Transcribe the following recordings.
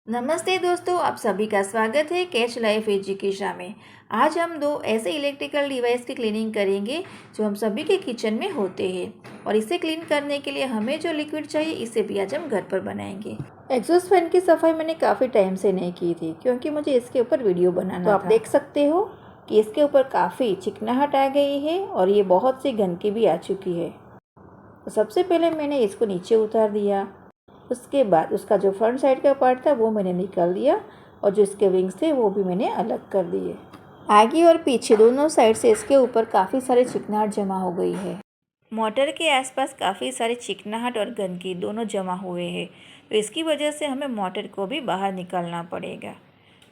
नमस्ते दोस्तों, आप सभी का स्वागत है कैच लाइफ एजुकेशन में। आज हम दो ऐसे इलेक्ट्रिकल डिवाइस की क्लीनिंग करेंगे जो हम सभी के किचन में होते हैं। और इसे क्लीन करने के लिए हमें जो लिक्विड चाहिए इसे भी आज हम घर पर बनाएंगे। एग्जॉस्ट फैन की सफाई मैंने काफ़ी टाइम से नहीं की थी क्योंकि मुझे इसके ऊपर वीडियो बनाना था। आप देख सकते हो कि इसके ऊपर काफ़ी चिकनाहट आ गई है और ये बहुत सी गंदगी भी आ चुकी है। तो सबसे पहले मैंने इसको नीचे उतार दिया। उसके बाद उसका जो फ्रंट साइड का पार्ट था वो मैंने निकाल दिया और जो इसके विंग्स थे वो भी मैंने अलग कर दिए। आगे और पीछे दोनों साइड से इसके ऊपर काफ़ी सारी चिकनाहट जमा हो गई है। मोटर के आसपास काफ़ी सारी चिकनाहट और गंदगी दोनों जमा हुए हैं, तो इसकी वजह से हमें मोटर को भी बाहर निकालना पड़ेगा।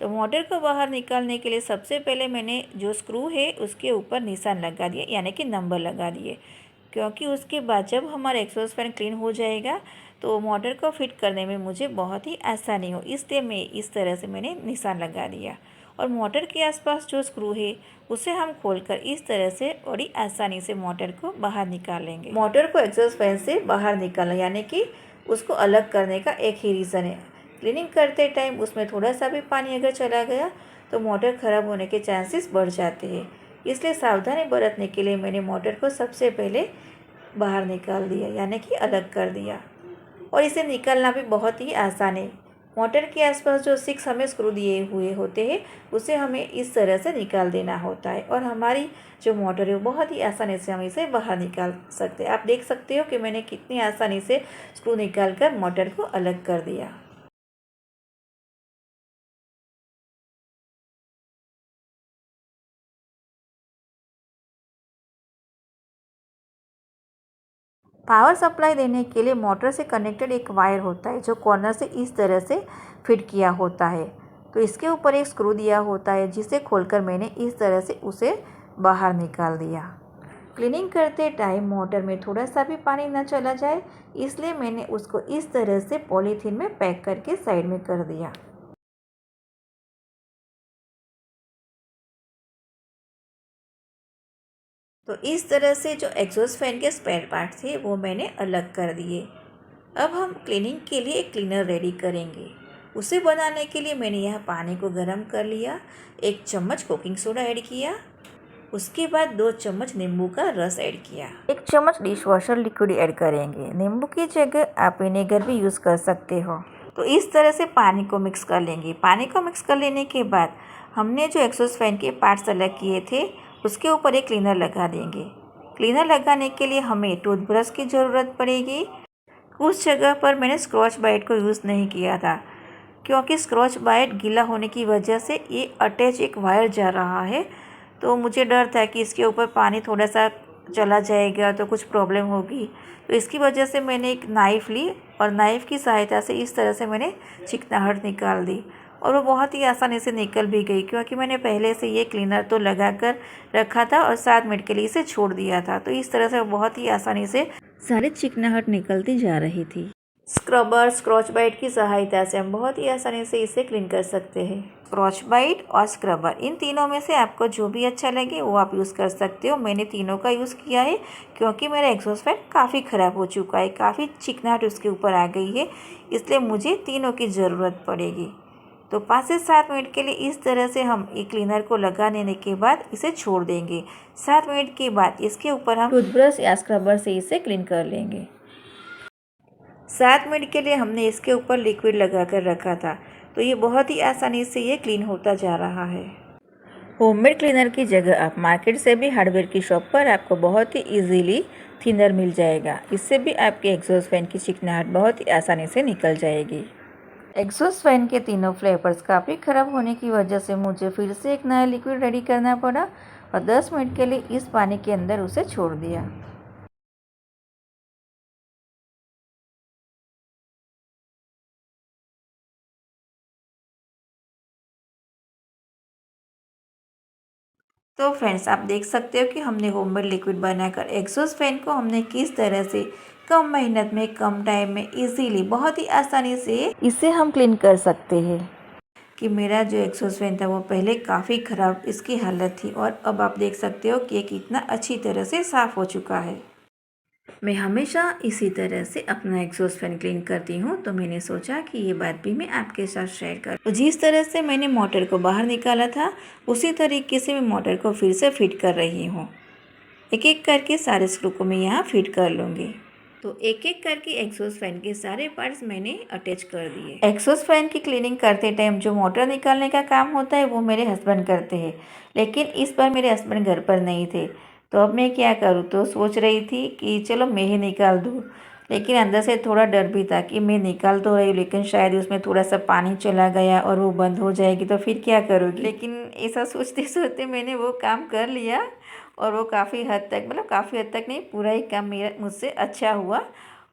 तो मोटर को बाहर निकालने के लिए सबसे पहले मैंने जो स्क्रू है उसके ऊपर निशान लगा दिए, यानी कि नंबर लगा दिए, क्योंकि उसके बाद जब हमारा एग्जॉस्ट फैन क्लीन हो जाएगा तो मोटर को फिट करने में मुझे बहुत ही आसानी हो, इसलिए मैं इस तरह से मैंने निशान लगा दिया। और मोटर के आसपास जो स्क्रू है उसे हम खोलकर इस तरह से बड़ी आसानी से मोटर को बाहर निकालेंगे। मोटर को एग्जॉस्ट फैन से बाहर निकालना यानी कि उसको अलग करने का एक ही रीज़न है। क्लीनिंग करते टाइम उसमें थोड़ा सा भी पानी अगर चला गया तो मोटर ख़राब होने के चांसेस बढ़ जाते हैं, इसलिए सावधानी बरतने के लिए मैंने मोटर को सबसे पहले बाहर निकाल दिया, यानी कि अलग कर दिया। और इसे निकालना भी बहुत ही आसान है। मोटर के आसपास जो 6 हमें स्क्रू दिए हुए होते हैं उसे हमें इस तरह से निकाल देना होता है और हमारी जो मोटर है वो बहुत ही आसानी से हम इसे बाहर निकाल सकते हैं। आप देख सकते हो कि मैंने कितनी आसानी से स्क्रू निकाल कर मोटर को अलग कर दिया। पावर सप्लाई देने के लिए मोटर से कनेक्टेड एक वायर होता है जो कॉर्नर से इस तरह से फिट किया होता है। तो इसके ऊपर एक स्क्रू दिया होता है जिसे खोलकर मैंने इस तरह से उसे बाहर निकाल दिया। क्लीनिंग करते टाइम मोटर में थोड़ा सा भी पानी न चला जाए, इसलिए मैंने उसको इस तरह से पॉलीथीन में पैक करके साइड में कर दिया। तो इस तरह से जो एग्जॉस्ट फैन के स्पेयर पार्ट्स थे वो मैंने अलग कर दिए। अब हम क्लीनिंग के लिए एक क्लीनर रेडी करेंगे। उसे बनाने के लिए मैंने यहाँ पानी को गर्म कर लिया, 1 चम्मच कुकिंग सोडा ऐड किया, उसके बाद 2 चम्मच नींबू का रस ऐड किया, 1 चम्मच डिश वॉशर लिक्विड ऐड करेंगे। नींबू की जगह आप विनेगर भी यूज़ कर सकते हो। तो इस तरह से पानी को मिक्स कर लेंगे। पानी को मिक्स कर लेने के बाद हमने जो एग्जॉस्ट फैन के पार्ट्स अलग किए थे उसके ऊपर एक क्लीनर लगा देंगे। क्लीनर लगाने के लिए हमें टूथब्रश की ज़रूरत पड़ेगी। उस जगह पर मैंने स्क्रॉच बाइट को यूज़ नहीं किया था क्योंकि स्क्रॉच बाइट गीला होने की वजह से ये अटैच एक वायर जा रहा है, तो मुझे डर था कि इसके ऊपर पानी थोड़ा सा चला जाएगा तो कुछ प्रॉब्लम होगी। तो इसकी वजह से मैंने एक नाइफ़ ली और नाइफ़ की सहायता से इस तरह से मैंने चिकनाहट निकाल दी और वो बहुत ही आसानी से निकल भी गई क्योंकि मैंने पहले से ये क्लीनर तो लगा कर रखा था और 7 मिनट के लिए इसे छोड़ दिया था। तो इस तरह से बहुत ही आसानी से सारी चिकनाहट निकलती जा रही थी। स्क्रबर, स्क्रॉच बाइट की सहायता से हम बहुत ही आसानी से इसे क्लीन कर सकते हैं। स्क्रॉच बाइट और स्क्रबर, इन तीनों में से आपको जो भी अच्छा लगे वो आप यूज़ कर सकते हो। मैंने तीनों का यूज़ किया है क्योंकि मेरा एग्जॉस्ट फैन काफ़ी ख़राब हो चुका है, काफ़ी चिकनाहट उसके ऊपर आ गई है, इसलिए मुझे तीनों की ज़रूरत पड़ेगी। तो 5 से 7 मिनट के लिए इस तरह से हम एक क्लीनर को लगा देने के बाद इसे छोड़ देंगे। 7 मिनट के बाद इसके ऊपर हम टूथब्रश या स्क्रबर से इसे क्लीन कर लेंगे। 7 मिनट के लिए हमने इसके ऊपर लिक्विड लगा कर रखा था, तो ये बहुत ही आसानी से ये क्लीन होता जा रहा है। होममेड क्लीनर की जगह आप मार्केट से भी हार्डवेयर की शॉप पर आपको बहुत ही इजीली थिनर मिल जाएगा। इससे भी आपके एग्जॉस्ट फैन की चिकनाहट बहुत ही आसानी से निकल जाएगी। एग्जॉस्ट फैन के तीनों फ्लेवर्स काफ़ी ख़राब होने की वजह से मुझे फिर से एक नया लिक्विड रेडी करना पड़ा और 10 मिनट के लिए इस पानी के अंदर उसे छोड़ दिया। तो फ्रेंड्स, आप देख सकते हो कि हमने होममेड लिक्विड बनाकर एग्जॉस्ट फैन को हमने किस तरह से कम मेहनत में, कम टाइम में इजीली, बहुत ही आसानी से इसे हम क्लीन कर सकते हैं। कि मेरा जो एग्जॉस्ट फैन था वो पहले काफ़ी ख़राब इसकी हालत थी और अब आप देख सकते हो कि ये कितना अच्छी तरह से साफ़ हो चुका है। मैं हमेशा इसी तरह से अपना एग्जॉस्ट फैन क्लीन करती हूँ, तो मैंने सोचा कि ये बात भी मैं आपके साथ शेयर करूँ। तो जिस तरह से मैंने मोटर को बाहर निकाला था उसी तरीके से मैं मोटर को फिर से फिट कर रही हूँ। एक एक करके सारे स्क्रू को मैं यहाँ फिट कर लूँगी। तो एक एक करके एग्जॉस्ट फैन के सारे पार्ट्स मैंने अटैच कर दिए। एग्जॉस्ट फैन की क्लीनिंग करते टाइम जो मोटर निकालने का काम होता है वो मेरे हस्बैंड करते हैं, लेकिन इस बार मेरे हस्बैंड घर पर नहीं थे। तो अब मैं क्या करूँ, तो सोच रही थी कि चलो मैं ही निकाल दूँ, लेकिन अंदर से थोड़ा डर भी था कि मैं निकाल तो रही हूँ लेकिन शायद उसमें थोड़ा सा पानी चला गया और वो बंद हो जाएगी तो फिर क्या करूँगी। लेकिन ऐसा सोचते सोचते मैंने वो काम कर लिया और वो काफ़ी हद तक, मतलब काफ़ी हद तक नहीं, पूरा ही काम मेरा मुझसे अच्छा हुआ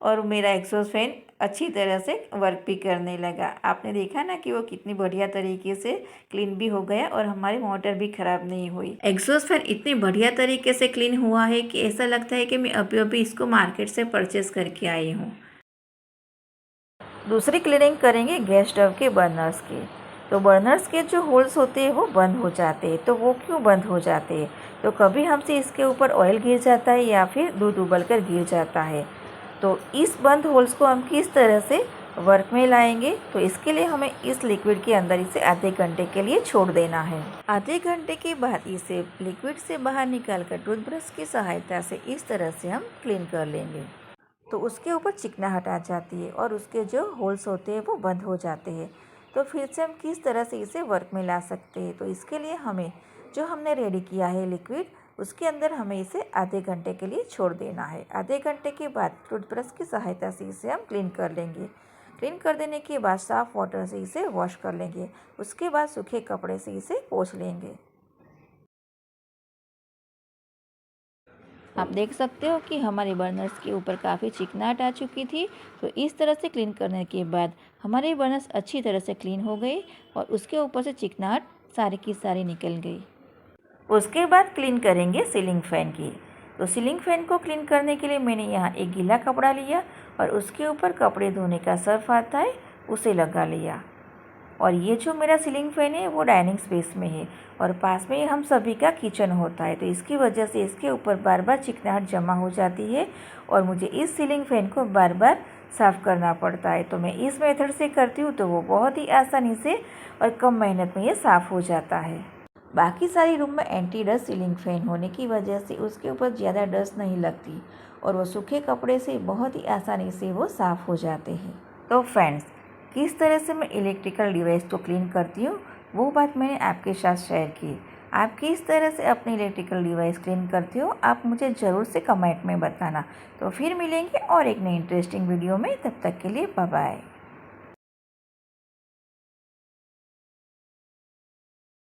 और मेरा एग्जॉस्ट फैन अच्छी तरह से वर्क भी करने लगा। आपने देखा ना कि वो कितनी बढ़िया तरीके से क्लीन भी हो गया और हमारी मोटर भी ख़राब नहीं हुई। एग्जॉस्ट फैन इतनी बढ़िया तरीके से क्लीन हुआ है कि ऐसा लगता है कि मैं अभी अभी इसको मार्केट से परचेस करके आई हूँ। दूसरी क्लीनिंग करेंगे गैस स्टव के बर्नर्स की। तो बर्नर्स के जो होल्स होते हैं वो बंद हो जाते हैं। तो वो क्यों बंद हो जाते हैं, तो कभी हमसे इसके ऊपर ऑयल गिर जाता है या फिर दूध उबल कर गिर जाता है। तो इस बंद होल्स को हम किस तरह से वर्क में लाएंगे, तो इसके लिए हमें इस लिक्विड के अंदर इसे आधे घंटे के लिए छोड़ देना है। आधे घंटे के बाद इसे लिक्विड से बाहर निकाल कर टूथब्रश की सहायता से इस तरह से हम क्लीन कर लेंगे। तो उसके ऊपर चिकनाहट आ जाती है और उसके जो होल्स होते हैं वो बंद हो जाते हैं। तो फिर से हम किस तरह से इसे वर्क में ला सकते हैं, तो इसके लिए हमें जो हमने रेडी किया है लिक्विड, उसके अंदर हमें इसे आधे घंटे के लिए छोड़ देना है। आधे घंटे के बाद टूथब्रश की सहायता से इसे हम क्लीन कर लेंगे। क्लीन कर देने के बाद साफ़ वाटर से इसे वॉश कर लेंगे। उसके बाद सूखे कपड़े से इसे पोंछ लेंगे। आप देख सकते हो कि हमारे बर्नर्स के ऊपर काफ़ी चिकनाहट आ चुकी थी। तो इस तरह से क्लीन करने के बाद हमारे बर्नर्स अच्छी तरह से क्लीन हो गए और उसके ऊपर से चिकनाहट सारी की सारी निकल गई। उसके बाद क्लीन करेंगे सीलिंग फ़ैन की। तो सीलिंग फ़ैन को क्लीन करने के लिए मैंने यहाँ एक गीला कपड़ा लिया और उसके ऊपर कपड़े धोने का सर्फ आता है उसे लगा लिया। और ये जो मेरा सीलिंग फ़ैन है वो डाइनिंग स्पेस में है और पास में हम सभी का किचन होता है। तो इसकी वजह से इसके ऊपर बार बार चिकनाहट जमा हो जाती है और मुझे इस सीलिंग फ़ैन को बार बार साफ़ करना पड़ता है। तो मैं इस मेथड से करती हूँ तो वो बहुत ही आसानी से और कम मेहनत में ये साफ़ हो जाता है। बाकी सारी रूम में एंटी डस्ट सीलिंग फ़ैन होने की वजह से उसके ऊपर ज़्यादा डस्ट नहीं लगती और वो सूखे कपड़े से बहुत ही आसानी से वो साफ़ हो जाते हैं। तो फ्रेंड्स, किस तरह से मैं इलेक्ट्रिकल डिवाइस को क्लीन करती हूँ वो बात मैंने आपके साथ शेयर की। आप किस तरह से अपनी इलेक्ट्रिकल डिवाइस क्लीन करते हो आप मुझे ज़रूर से कमेंट में बताना। तो फिर मिलेंगे और एक नई इंटरेस्टिंग वीडियो में, तब तक के लिए बाय बाय।